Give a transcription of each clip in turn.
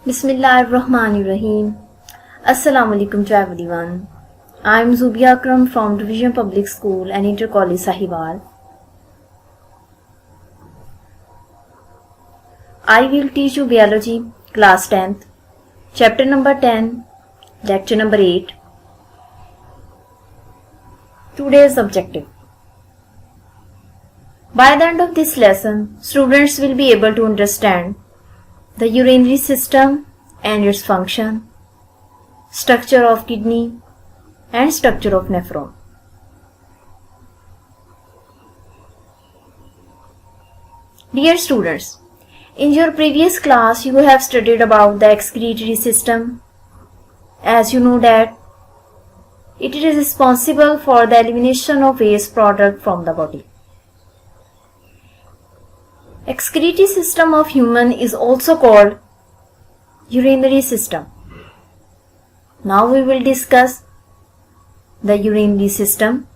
Bismillahirrahmanirrahim. Assalamu alaikum to everyone. I am Zubia Akram from Division Public School and Inter College Sahiwal. I will teach you Biology, Class 10th, Chapter number 10, Lecture number 8. Today's objective. By the end of this lesson, students will be able to understand the urinary system and its function, structure of kidney and structure of nephron. Dear students, in your previous class you have studied about the excretory system. As you know that it is responsible for the elimination of waste product from the body. Excretory system of human is also called urinary system. Now we will discuss the urinary system.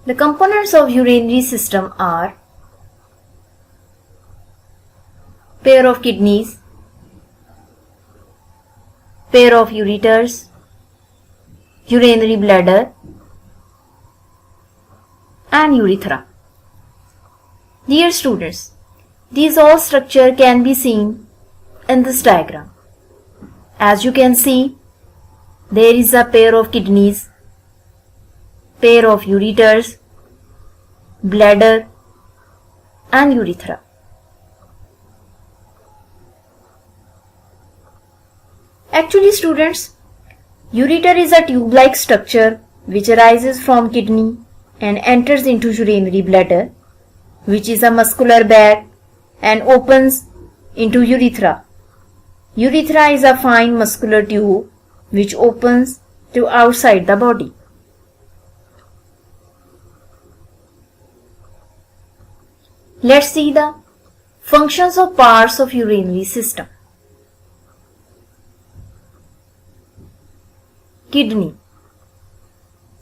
The components of urinary system are pair of kidneys, pair of ureters, urinary bladder and urethra. Dear students, these all structure can be seen in this diagram. As you can see, there is a pair of kidneys, pair of ureters, bladder and urethra. Actually students, ureter is a tube-like structure which arises from kidney and enters into urinary bladder, which is a muscular bag, and opens into urethra. Urethra is a fine muscular tube which opens to outside the body. Let's see the functions of parts of urinary system. Kidney.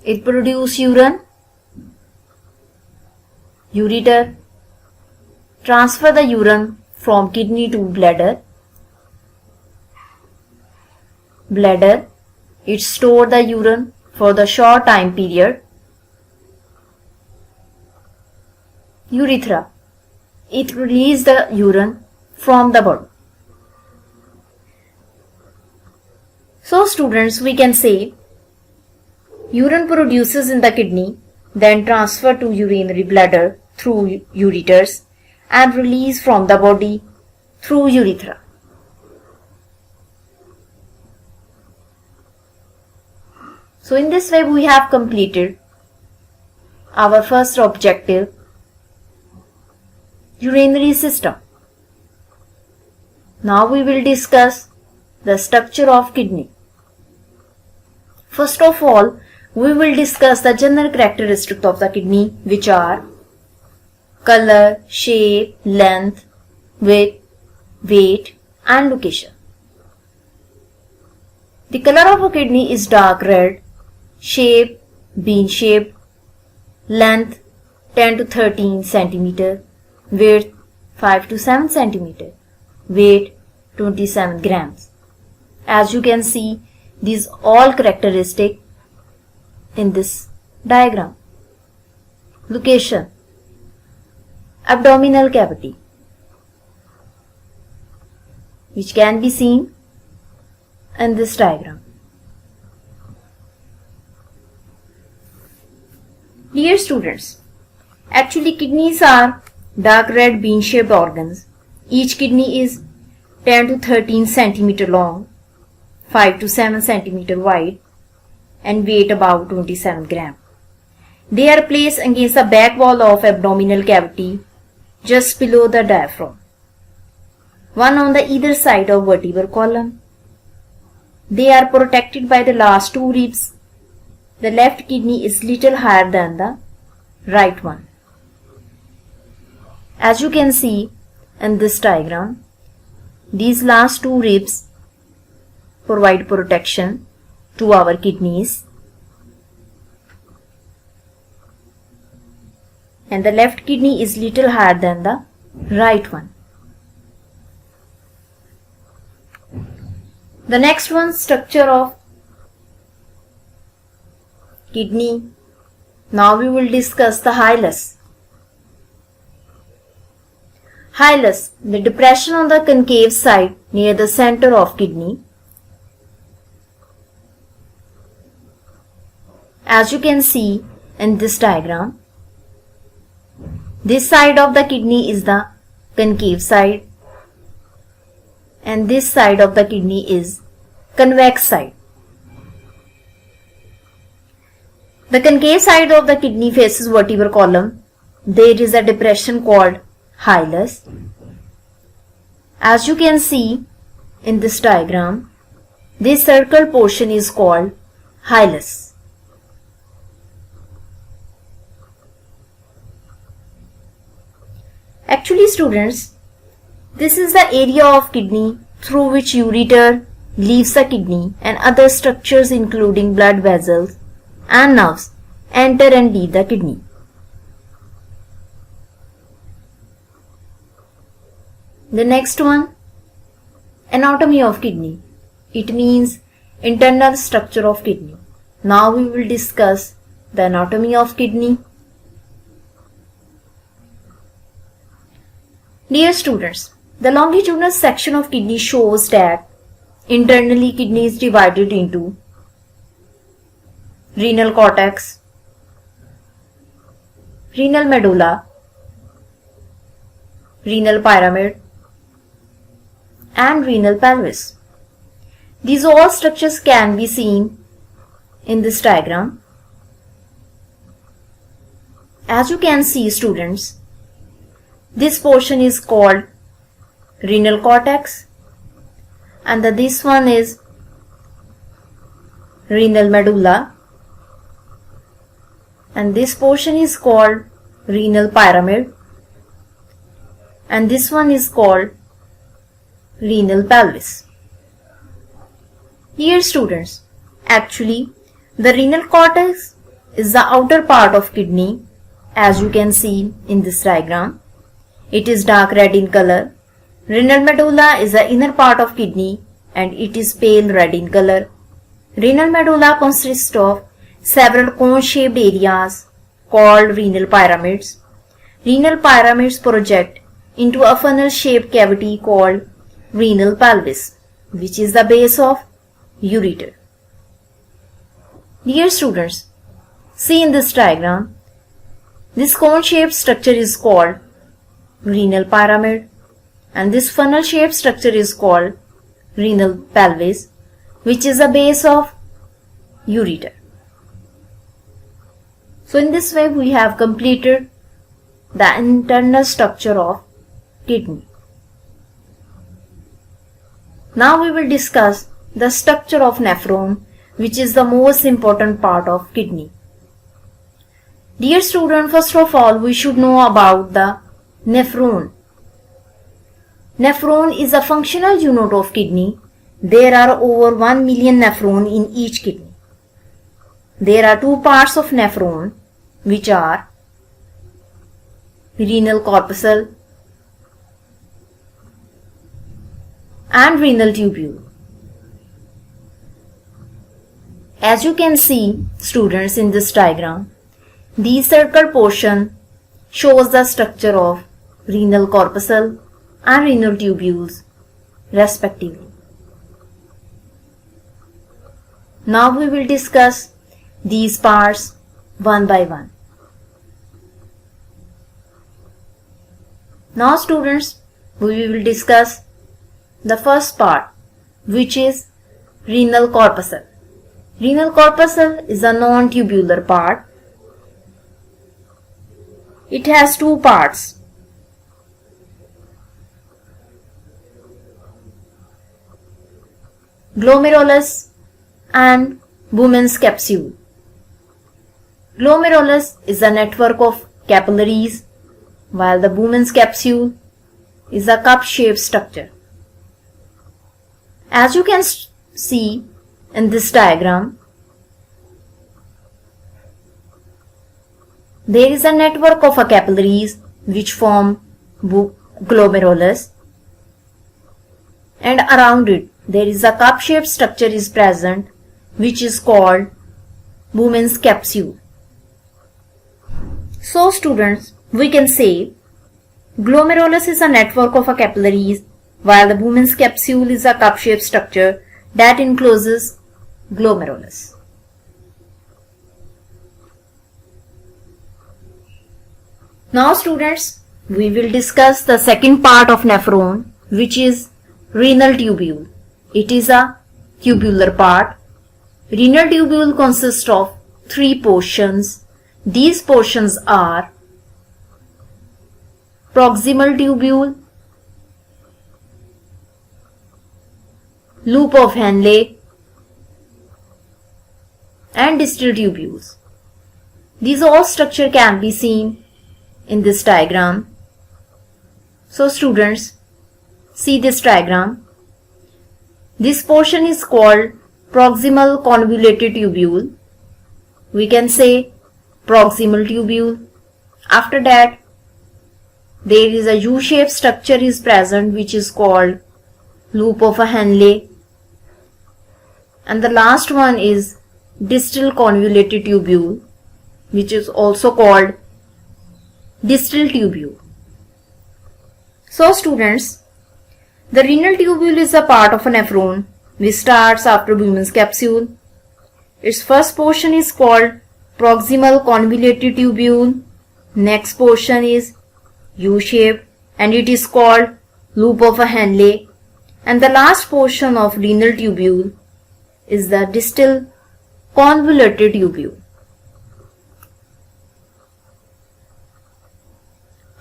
It produces urine. Ureter. Transfer the urine from kidney to bladder. Bladder. It stores the urine for the short time period. Urethra. It releases the urine from the body. So students, we can say urine produces in the kidney, then transfer to urinary bladder through ureters and release from the body through urethra. So in this way we have completed our first objective, urinary system. Now we will discuss the structure of kidney. First of all, we will discuss the general characteristics of the kidney, which are color, shape, length, width, weight and location. The color of a kidney is dark red, shape bean shaped, length 10 to 13 cm, width 5 to 7 cm, weight 27 grams. As you can see, these all characteristics in this diagram. Location. Abdominal cavity, which can be seen in this diagram. Dear students, actually kidneys are dark red bean-shaped organs. Each kidney is 10 to 13 cm long, 5 to 7 cm wide and weight about 27 grams. They are placed against the back wall of abdominal cavity just below the diaphragm, one on the either side of vertebral column. They are protected by the last two ribs. The left kidney is little higher than the right one. As you can see in this diagram, these last two ribs provide protection to our kidneys and the left kidney is little higher than the right one. The next one, structure of kidney. Now we will discuss the hilus. Hilus, the depression on the concave side near the center of kidney. As you can see in this diagram, this side of the kidney is the concave side and this side of the kidney is convex side. The concave side of the kidney faces vertebral column. There is a depression called hilus. As you can see in this diagram, this circle portion is called hilus. Actually, students, this is the area of kidney through which ureter leaves the kidney and other structures including blood vessels and nerves enter and leave the kidney. The next one, anatomy of kidney. It means internal structure of kidney. Now we will discuss the anatomy of kidney. Dear students, the longitudinal section of kidney shows that internally kidney is divided into renal cortex, renal medulla, renal pyramid, and renal pelvis. These all structures can be seen in this diagram. As you can see, students, this portion is called renal cortex and this one is renal medulla and this portion is called renal pyramid and this one is called renal pelvis. Here students, actually the renal cortex is the outer part of kidney, as you can see in this diagram. It is dark red in color. Renal medulla is the inner part of kidney and it is pale red in color. Renal medulla consists of several cone-shaped areas called renal pyramids. Renal pyramids project into a funnel-shaped cavity called renal pelvis, which is the base of ureter. Dear students, see in this diagram, this cone-shaped structure is called renal pyramid and this funnel-shaped structure is called renal pelvis, which is the base of ureter. So in this way we have completed the internal structure of kidney. Now we will discuss the structure of nephron, which is the most important part of kidney. Dear student, first of all we should know about the nephron. Nephron is a functional unit of kidney. There are over 1 million nephrons in each kidney. There are two parts of nephron, which are renal corpuscle and renal tubule. As you can see, students, in this diagram, the circle portion shows the structure of renal corpuscle and renal tubules respectively. Now we will discuss these parts one by one. Now students, we will discuss the first part, which is renal corpuscle. Renal corpuscle is a non-tubular part. It has two parts. Glomerulus and Bowman's capsule. Glomerulus is a network of capillaries, while the Bowman's capsule is a cup-shaped structure. As you can see in this diagram, there is a network of capillaries which form glomerulus, and around it there is a cup-shaped structure is present which is called Bowman's capsule. So students, we can say glomerulus is a network of capillaries while the Bowman's capsule is a cup-shaped structure that encloses glomerulus. Now students, we will discuss the second part of nephron, which is renal tubule. It is a tubular part. Renal tubule consists of three portions. These portions are proximal tubule, loop of Henle, and distal tubules. These all structure can be seen in this diagram. So students, see this diagram. This portion is called proximal convoluted tubule. We can say proximal tubule. After that, there is a U-shaped structure is present which is called loop of Henle. And the last one is distal convoluted tubule, which is also called distal tubule. So students, the renal tubule is a part of a nephron which starts after Bowman's capsule. Its first portion is called proximal convoluted tubule. Next portion is U-shaped and it is called loop of Henle. And the last portion of renal tubule is the distal convoluted tubule.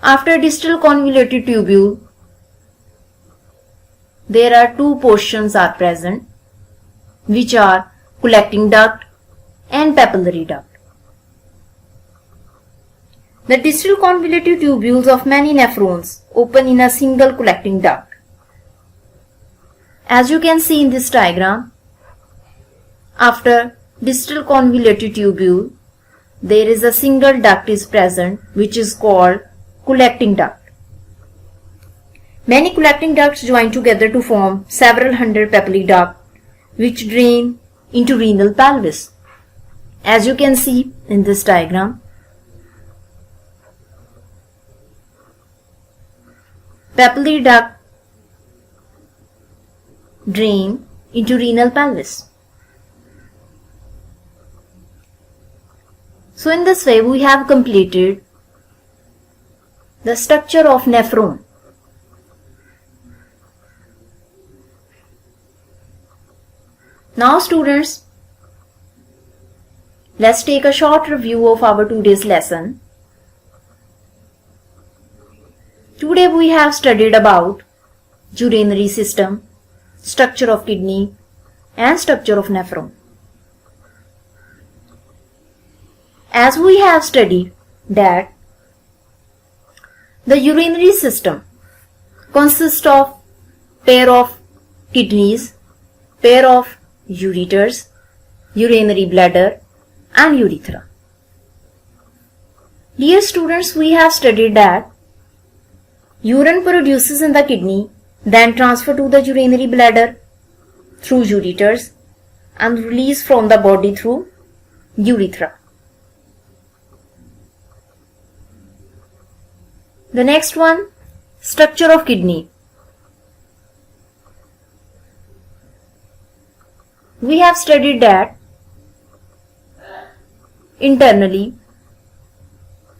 After distal convoluted tubule, there are two portions are present which are collecting duct and papillary duct. The distal convoluted tubules of many nephrons open in a single collecting duct. As you can see in this diagram, after distal convoluted tubule, there is a single duct is present which is called collecting duct. Many collecting ducts join together to form several hundred papillary ducts which drain into renal pelvis. As you can see in this diagram, papillary duct drain into renal pelvis. So in this way we have completed the structure of nephron. Now students, let's take a short review of our today's lesson. Today we have studied about urinary system, structure of kidney and structure of nephron. As we have studied that the urinary system consists of pair of kidneys, pair of ureters, urinary bladder and urethra. Dear students, we have studied that urine produces in the kidney, then transfer to the urinary bladder through ureters and release from the body through urethra. The next one, structure of kidney. We have studied that internally,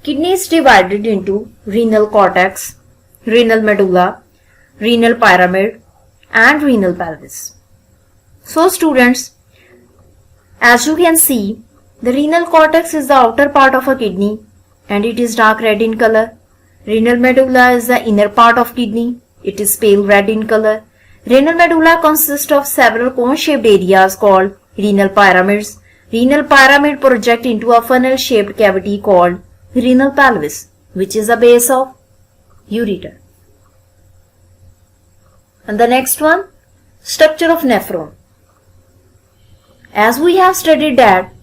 kidney is divided into renal cortex, renal medulla, renal pyramid and renal pelvis. So students, as you can see, the renal cortex is the outer part of a kidney and it is dark red in color. Renal medulla is the inner part of kidney. It is pale red in color. Renal medulla consists of several cone-shaped areas called renal pyramids. Renal pyramid project into a funnel-shaped cavity called renal pelvis, which is the base of ureter. And the next one, structure of nephron. As we have studied that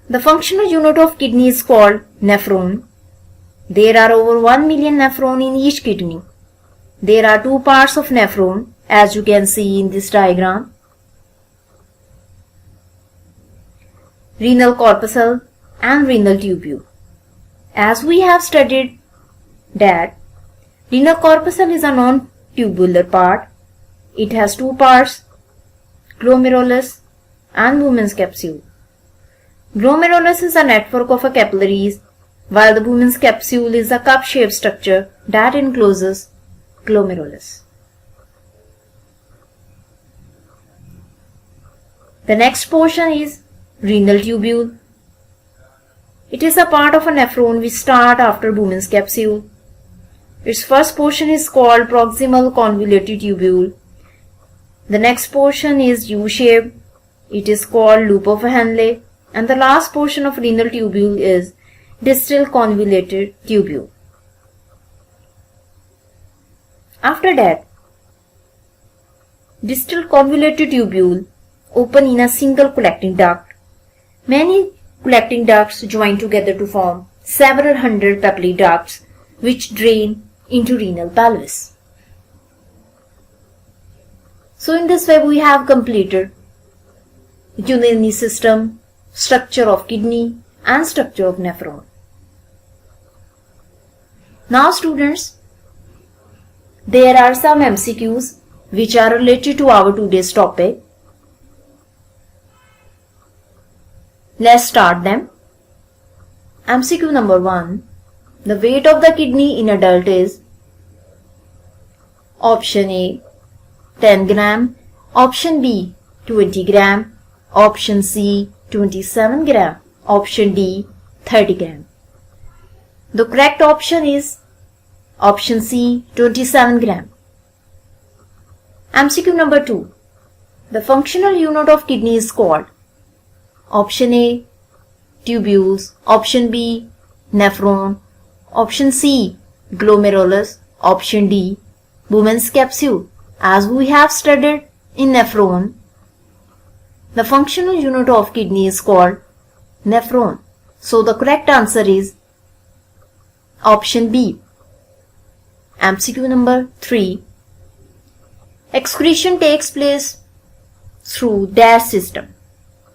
The functional unit of kidney is called nephron. There are over 1 million nephrons in each kidney. There are two parts of nephron, as you can see in this diagram. Renal corpuscle and renal tubule. As we have studied that renal corpuscle is a non-tubular part. It has two parts, glomerulus and Bowman's capsule. Glomerulus is a network of capillaries, while the Bowman's capsule is a cup-shaped structure that encloses glomerulus. The next portion is renal tubule. It is a part of a nephron which starts after Bowman's capsule. Its first portion is called proximal convoluted tubule. The next portion is U-shaped. It is called loop of Henle. And the last portion of renal tubule is distal convoluted tubule. After that, distal convoluted tubule open in a single collecting duct. Many collecting ducts join together to form several hundred papillary ducts which drain into renal pelvis. So in this way we have completed urinary system, structure of kidney and structure of nephron. Now students, there are some MCQs which are related to our today's topic. Let's start them. MCQ number 1. The weight of the kidney in adult is option A 10 gram, option B 20 gram, option C 27 gram, option D 30 gram. The correct option is option C 27 gram. MCQ number 2. The functional unit of kidney is called option A tubules, option B nephron, option C glomerulus, option D Bowman's capsule. As we have studied in nephron, the functional unit of kidney is called nephron. So the correct answer is option B. MCQ number 3. Excretion takes place through dash system.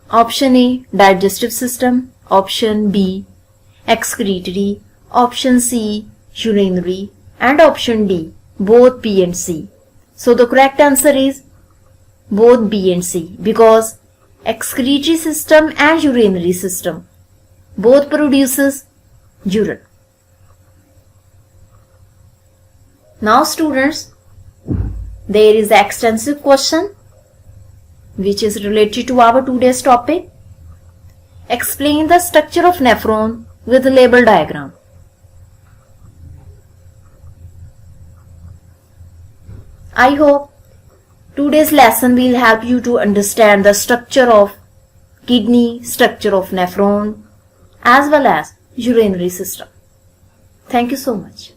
Option A digestive system, option B excretory, option C urinary and option D both B and C. So the correct answer is both B and C because excretory system and urinary system both produces urine. Now students, there is an extensive question which is related to our today's topic. Explain the structure of nephron with a label diagram. I hope today's lesson will help you to understand the structure of kidney, structure of nephron, as well as urinary system. Thank you so much.